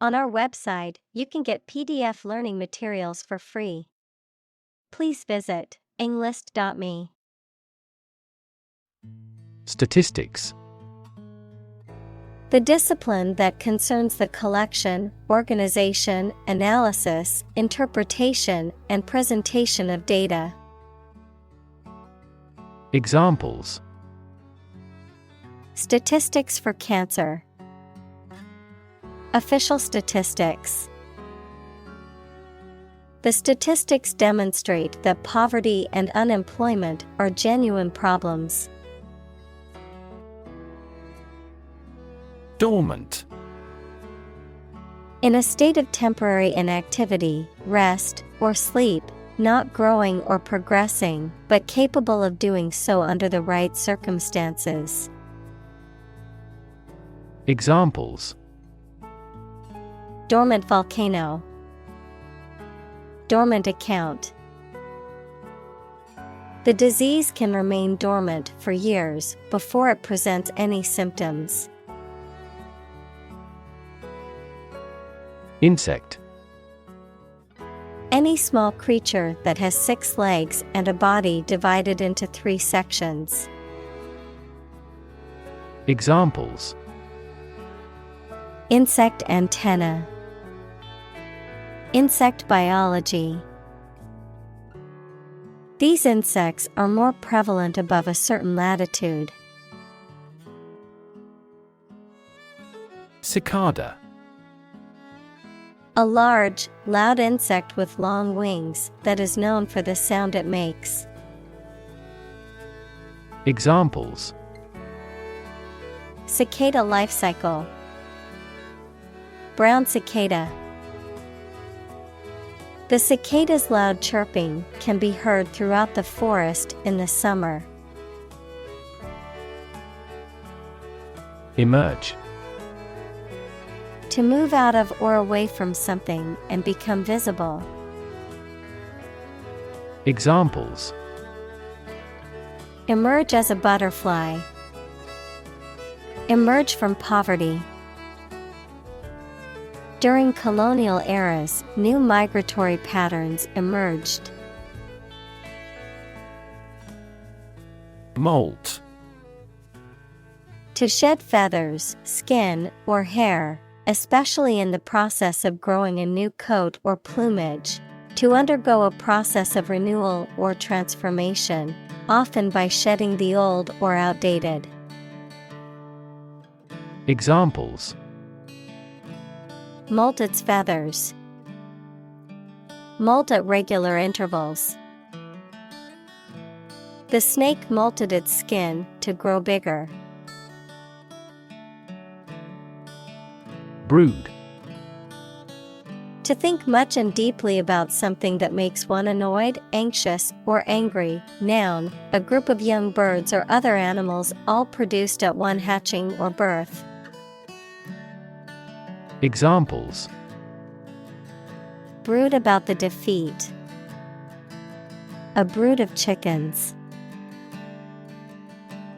On our website, you can get PDF learning materials for free. Please visit englist.me. Statistics. The discipline that concerns the collection, organization, analysis, interpretation, and presentation of data. Examples: Statistics for cancer. Official statistics. The statistics demonstrate that poverty and unemployment are genuine problems. Dormant. In a state of temporary inactivity, rest, or sleep, not growing or progressing, but capable of doing so under the right circumstances. Examples: Dormant volcano. Dormant account. The disease can remain dormant for years before it presents any symptoms. Insect. Any small creature that has 6 legs and a body divided into 3 sections. Examples: Insect antenna. Insect biology. These insects are more prevalent above a certain latitude. Cicada. A large, loud insect with long wings that is known for the sound it makes. Examples: Cicada life cycle. Brown cicada. The cicada's loud chirping can be heard throughout the forest in the summer. Emerge. To move out of or away from something and become visible. Examples: Emerge as a butterfly. Emerge from poverty. During colonial eras, new migratory patterns emerged. Molt. To shed feathers, skin, or hair, especially in the process of growing a new coat or plumage. To undergo a process of renewal or transformation, often by shedding the old or outdated. Examples: Molt its feathers. Molt at regular intervals. The snake molted its skin to grow bigger. Brood. To think much and deeply about something that makes one annoyed, anxious, or angry. Noun, a group of young birds or other animals all produced at one hatching or birth. Examples: Brood about the defeat. A brood of chickens.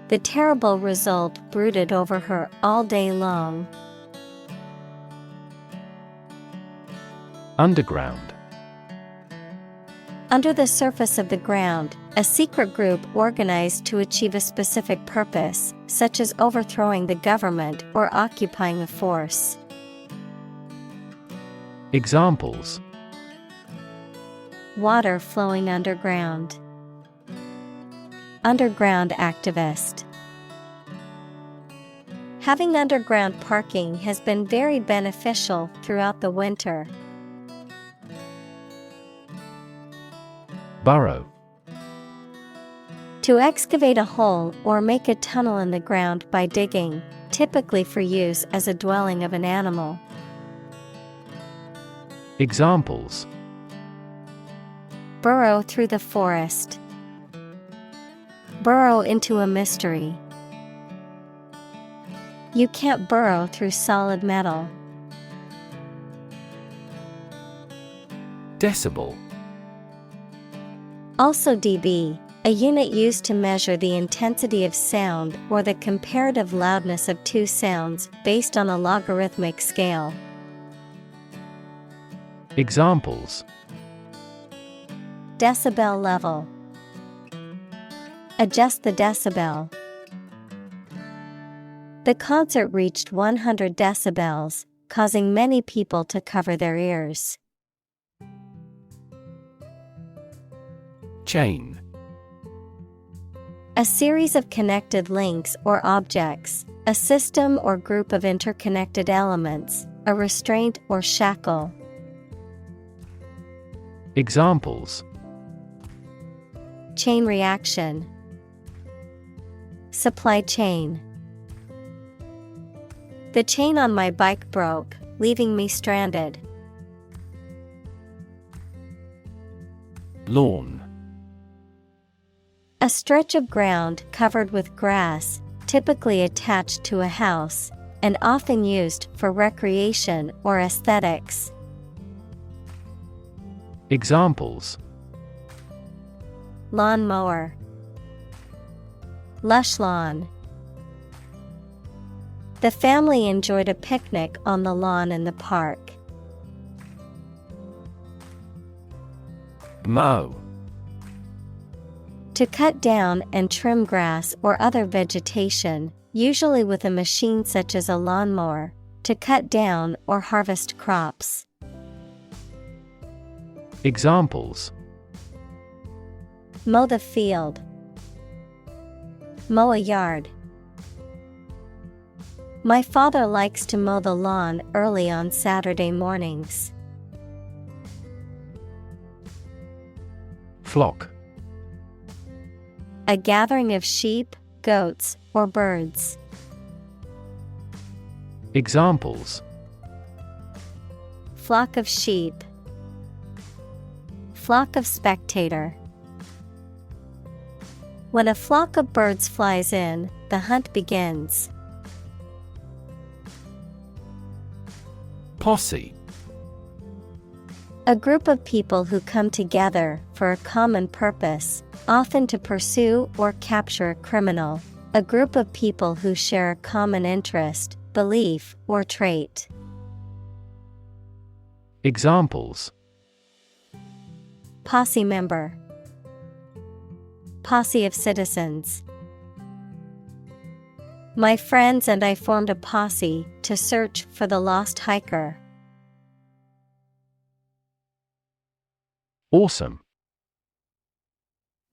The terrible result brooded over her all day long. Underground. Under the surface of the ground, a secret group organized to achieve a specific purpose, such as overthrowing the government or occupying a force. Examples: Water flowing underground. Underground activist. Having underground parking has been very beneficial throughout the winter. Burrow. To excavate a hole or make a tunnel in the ground by digging, typically for use as a dwelling of an animal. Examples: Burrow through the forest. Burrow into a mystery. You can't burrow through solid metal. Decibel. Also dB, a unit used to measure the intensity of sound or the comparative loudness of two sounds based on a logarithmic scale. Examples: decibel level. Adjust the decibel. The concert reached 100 decibels, causing many people to cover their ears. Chain. A series of connected links or objects, a system or group of interconnected elements, a restraint or shackle. Examples: Chain reaction. Supply chain. The chain on my bike broke, leaving me stranded. Lawn. A stretch of ground covered with grass, typically attached to a house, and often used for recreation or aesthetics. Examples: Lawn mower. Lush lawn. The family enjoyed a picnic on the lawn in the park. Mow. To cut down and trim grass or other vegetation, usually with a machine such as a lawnmower, to cut down or harvest crops. Examples: Mow the field. Mow a yard. My father likes to mow the lawn early on Saturday mornings. Flock. A gathering of sheep, goats, or birds. Examples: Flock of sheep. Flock of spectator. When a flock of birds flies in, the hunt begins. Posse. A group of people who come together for a common purpose, often to pursue or capture a criminal. A group of people who share a common interest, belief, or trait. Examples: Posse member. Posse of citizens. My friends and I formed a posse to search for the lost hiker. Awesome.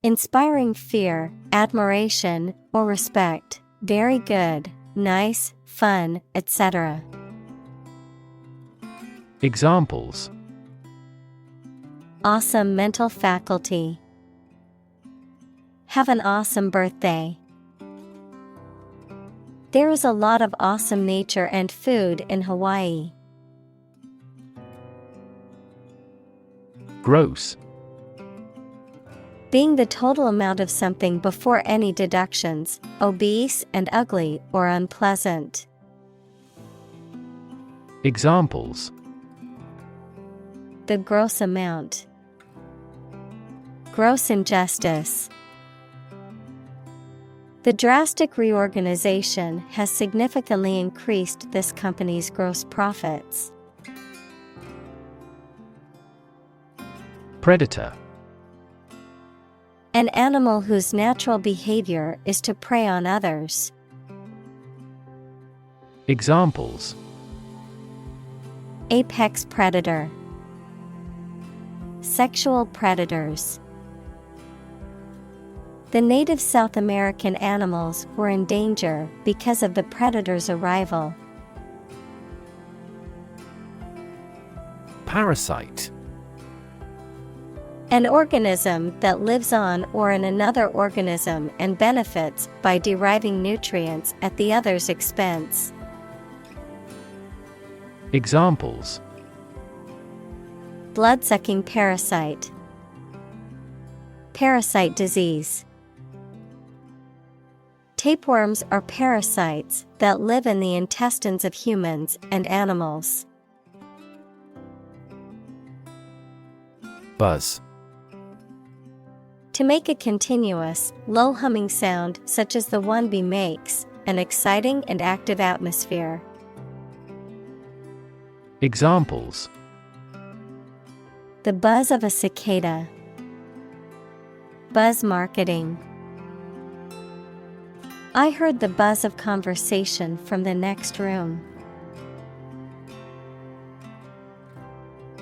Inspiring fear, admiration, or respect. Very good, nice, fun, etc. Examples: Awesome mental faculty. Have an awesome birthday. There is a lot of awesome nature and food in Hawaii. Gross. Being the total amount of something before any deductions, obese and ugly or unpleasant. Examples: The gross amount. Gross injustice. The drastic reorganization has significantly increased this company's gross profits. Predator. An animal whose natural behavior is to prey on others. Examples: Apex predator. Sexual predators. The native South American animals were in danger because of the predator's arrival. Parasite. An organism that lives on or in another organism and benefits by deriving nutrients at the other's expense. Examples: Blood-sucking parasite. Parasite disease. Tapeworms are parasites that live in the intestines of humans and animals. Buzz. To make a continuous, low-humming sound such as the one bee makes, an exciting and active atmosphere. Examples: The buzz of a cicada. Buzz marketing. I heard the buzz of conversation from the next room.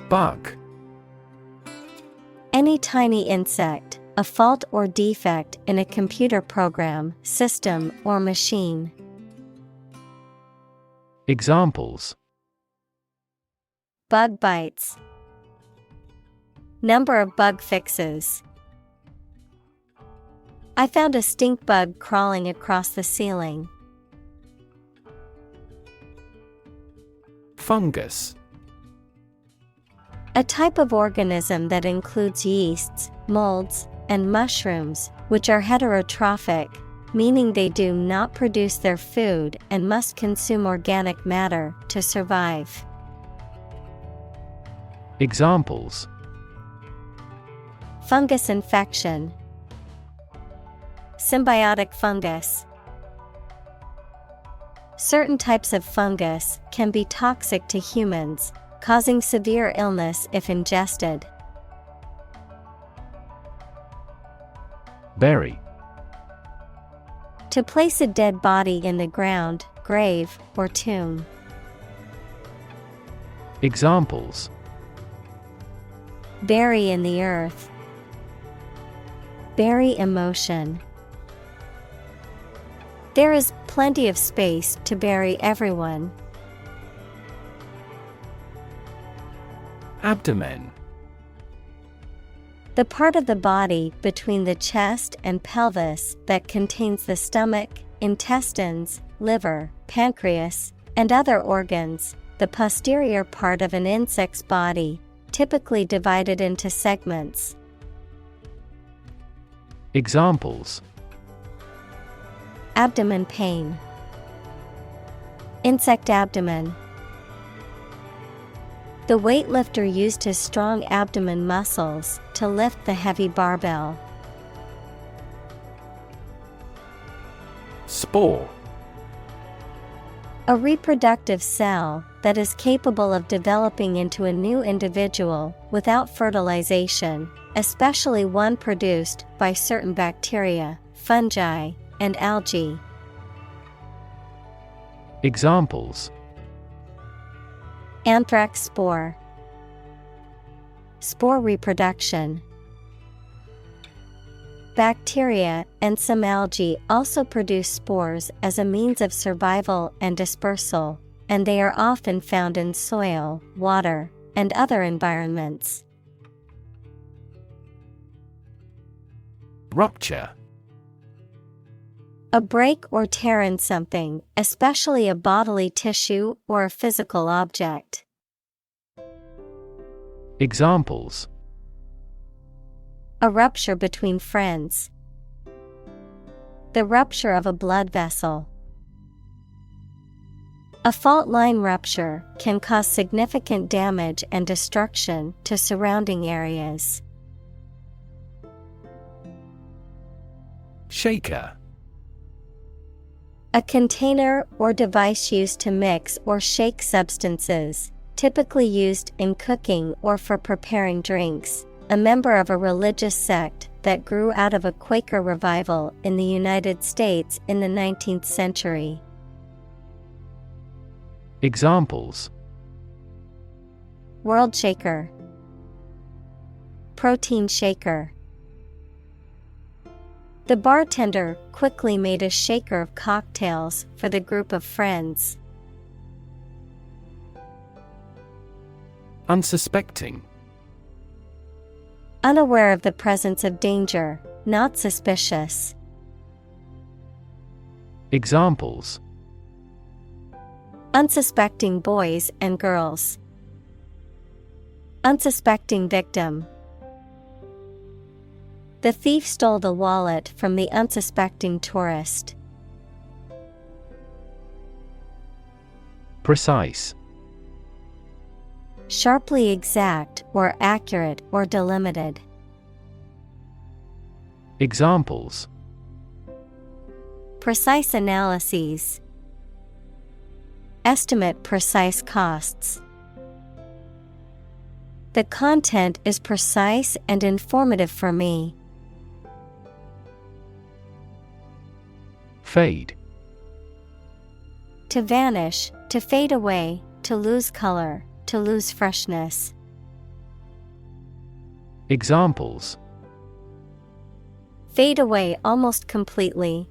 Bug. Any tiny insect, a fault or defect in a computer program, system, or machine. Examples: Bug bites. Number of bug fixes. I found a stink bug crawling across the ceiling. Fungus. A type of organism that includes yeasts, molds, and mushrooms, which are heterotrophic, meaning they do not produce their food and must consume organic matter to survive. Examples: Fungus infection. Symbiotic fungus. Certain types of fungus can be toxic to humans, causing severe illness if ingested. Bury. To place a dead body in the ground, grave, or tomb. Examples: Bury in the earth. Bury emotion. There is plenty of space to bury everyone. Abdomen. The part of the body between the chest and pelvis that contains the stomach, intestines, liver, pancreas, and other organs, the posterior part of an insect's body, typically divided into segments. Examples: Abdomen pain. Insect abdomen. The weightlifter used his strong abdomen muscles to lift the heavy barbell. Spore. A reproductive cell that is capable of developing into a new individual without fertilization, especially one produced by certain bacteria, fungi, and algae. Examples: Anthrax spore. Spore reproduction. Bacteria and some algae also produce spores as a means of survival and dispersal, and they are often found in soil, water, and other environments. Rupture. A break or tear in something, especially a bodily tissue or a physical object. Examples: A rupture between friends. The rupture of a blood vessel. A fault line rupture can cause significant damage and destruction to surrounding areas. Shaker. A container or device used to mix or shake substances, typically used in cooking or for preparing drinks. A member of a religious sect that grew out of a Quaker revival in the United States in the 19th century. Examples: World shaker. Protein shaker. The bartender quickly made a shaker of cocktails for the group of friends. Unsuspecting. Unaware of the presence of danger, not suspicious. Examples: Unsuspecting boys and girls. Unsuspecting victim. The thief stole the wallet from the unsuspecting tourist. Precise. Sharply exact or accurate or delimited. Examples: Precise analyses. Estimate precise costs. The content is precise and informative for me. Fade. To vanish, to fade away, to lose color, to lose freshness. Examples: Fade away almost completely.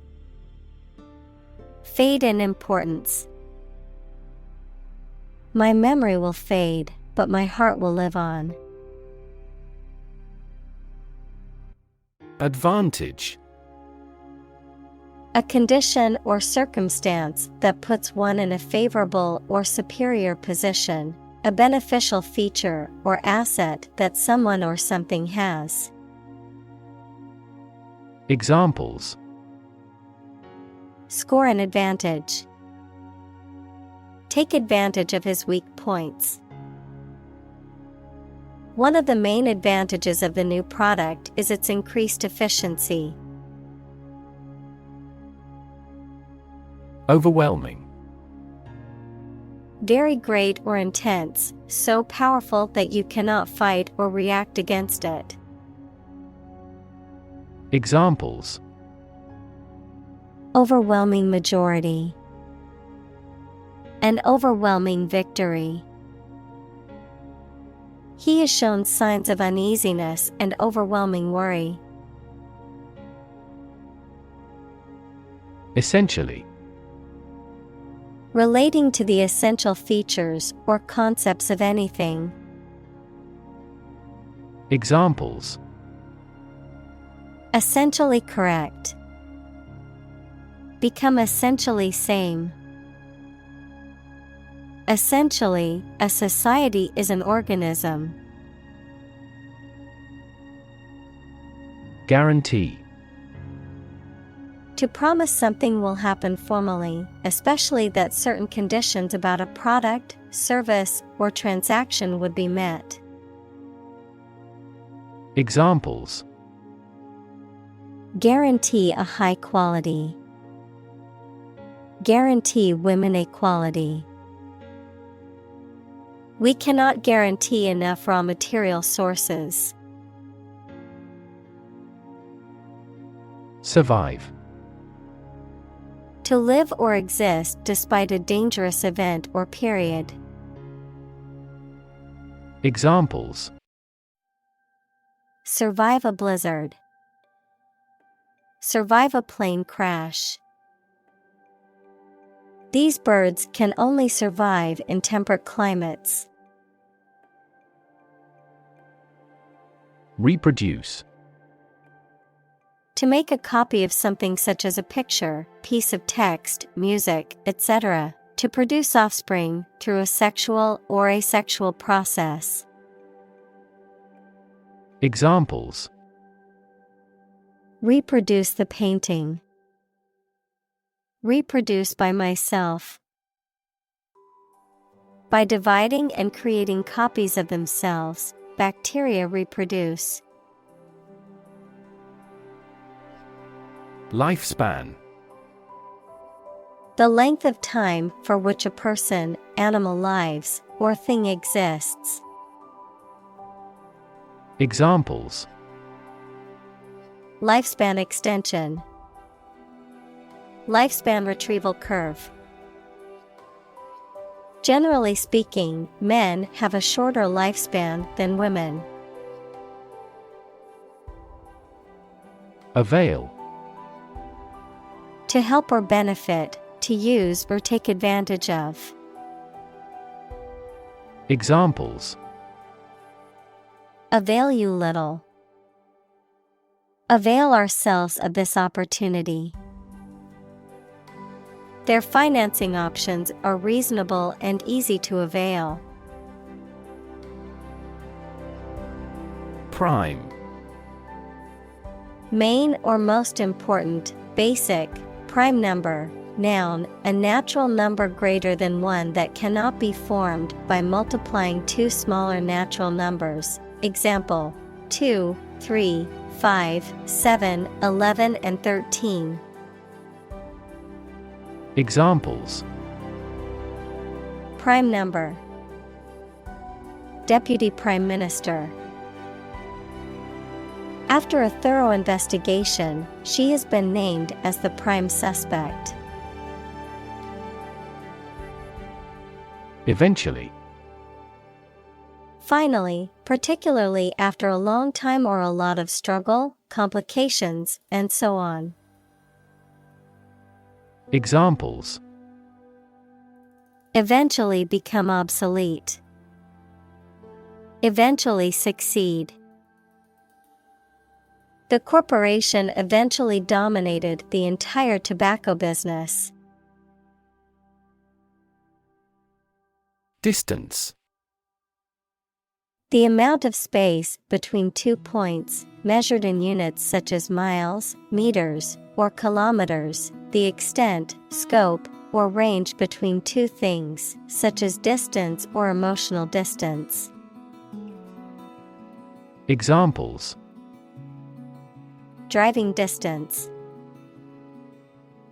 Fade in importance. My memory will fade, but my heart will live on. Advantage. A condition or circumstance that puts one in a favorable or superior position, a beneficial feature or asset that someone or something has. Examples: Score an advantage. Take advantage of his weak points. One of the main advantages of the new product is its increased efficiency. Overwhelming. Very great or intense, so powerful that you cannot fight or react against it. Examples: Overwhelming majority. An overwhelming victory. He has shown signs of uneasiness and overwhelming worry. Essentially. Relating to the essential features or concepts of anything. Examples: Essentially correct. Become essentially same. Essentially, a society is an organism. Guarantee. To promise something will happen formally, especially that certain conditions about a product, service, or transaction would be met. Examples: Guarantee a high quality. Guarantee women equality. We cannot guarantee enough raw material sources. Survive. To live or exist despite a dangerous event or period. Examples: Survive a blizzard. Survive a plane crash. These birds can only survive in temperate climates. Reproduce. To make a copy of something such as a picture, piece of text, music, etc., to produce offspring through a sexual or asexual process. Examples: Reproduce the painting. Reproduce by myself. By dividing and creating copies of themselves, bacteria reproduce. Lifespan. The length of time for which a person, animal lives, or thing exists. Examples: Lifespan extension. Lifespan retrieval curve. Generally speaking, men have a shorter lifespan than women. Avail. To help or benefit, to use or take advantage of. Examples: Avail you little. Avail ourselves of this opportunity. Their financing options are reasonable and easy to avail. Prime. Main or most important, basic, prime number, noun, a natural number greater than one that cannot be formed by multiplying two smaller natural numbers. Example: 2, 3, 5, 7, 11 and 13. Examples: Prime number. Deputy Prime Minister. After a thorough investigation, she has been named as the prime suspect. Eventually. Finally, particularly after a long time or a lot of struggle, complications, and so on. Examples: Eventually become obsolete. Eventually succeed. The corporation eventually dominated the entire tobacco business. Distance. The amount of space between 2 points, measured in units such as miles, meters, or kilometers, the extent, scope, or range between two things, such as distance or emotional distance. Examples: Driving distance.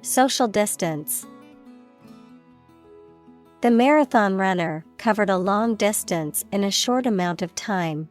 Social distance. The marathon runner covered a long distance in a short amount of time.